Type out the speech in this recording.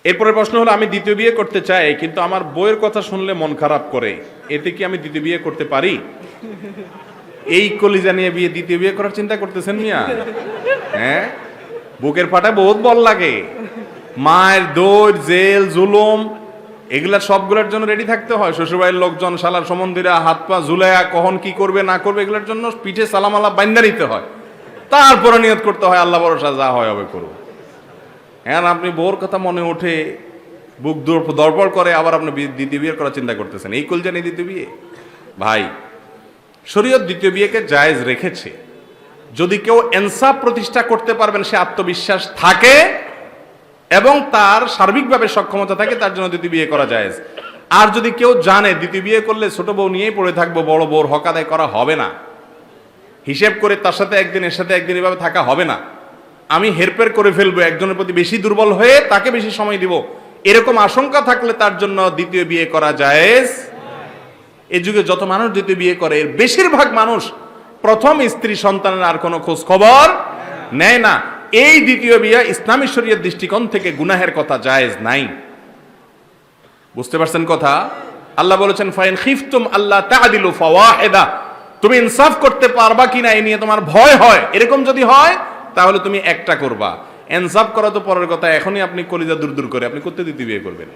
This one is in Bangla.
এরপরের প্রশ্ন হলো, আমি দ্বিতীয় বিয়ে করতে চাই কিন্তু আমার বউয়ের কথা শুনলে মন খারাপ করে, এতে কি আমি দ্বিতীয় বিয়ে করতে পারি? এই কলিজা নিয়ে দ্বিতীয় বিয়ে করার চিন্তা করতেছেন মিয়া? হ্যাঁ, বুকের ফাটায় বহুত বল লাগে, মায়ের দৌড়, জেল, জুলুম, এগুলা সবগুলোর জন্য রেডি থাকতে হয়। শ্বশুরবাড়ির লোকজন, শালার সম্বন্ধীরা হাত পা ঝুলাইয়া কখন কি করবে না করবে এগুলোর জন্য পিঠে সালামালা বাইন্দা নিতে হয়, তারপরে নিয়ত করতে হয় আল্লাহ ভরসা, যা হয় হবে করব। হ্যাঁ, আপনি বউর কথা মনে ওঠে, বুক দরপড় করে, আবার আপনি দ্বিতীয় বিয়ে করার চিন্তা করতেছেন, এই কলজা নেই দ্বিতীয় বিয়ে? ভাই, শরীয়ত দ্বিতীয় বিয়েকে জায়েজ রেখেছে। যদি কেউ ইনসাফ প্রতিষ্ঠা করতে পারবেন, সে আত্মবিশ্বাস থাকে এবং তার সার্বিকভাবে সক্ষমতা থাকে, তার জন্য দ্বিতীয় বিয়ে করা জায়েজ। আর যদি কেউ জানে দ্বিতীয় বিয়ে করলে ছোট বউ নিয়েই পড়ে থাকবো, বড় বউর হক আদায় করা হবে না, হিসেব করে তার সাথে একদিন এর সাথে একদিন এভাবে থাকা হবে না, আমি হেরফের করে ফেলবো, একজনের প্রতি বেশি দুর্বল হয়ে তাকে বেশি সময় দিব, এরকম আশঙ্কা থাকলে তার জন্য দ্বিতীয় বিয়ে করা জায়েজ। এই যুগে যত মানুষ দ্বিতীয় বিয়ে করে, এর বেশিরভাগ মানুষ প্রথম স্ত্রী সন্তানের আর কোনো খোঁজ খবর নেয় না। এই দ্বিতীয় বিয়ে ইসলামী শরীয়ত দৃষ্টিকোণ থেকে গুনাহের কথা, জায়েজ নাই। বুঝতে পারছেন কথা? আল্লাহ বলেছেন, ফাইন খিফতুম আল্লাহ তা'দিলু ফাওয়াহিদা, তুমি ইনসাফ করতে পারবা কিনা এই নিয়ে তোমার ভয় হয়, এরকম যদি হয় তাহলে তুমি একটা করবা। ইনসাফ করা তো পরের কথা, এখনই আপনি কলিজা দূর দূর করে আপনি করতে দ্বিতীয় বিয়ে করবেন।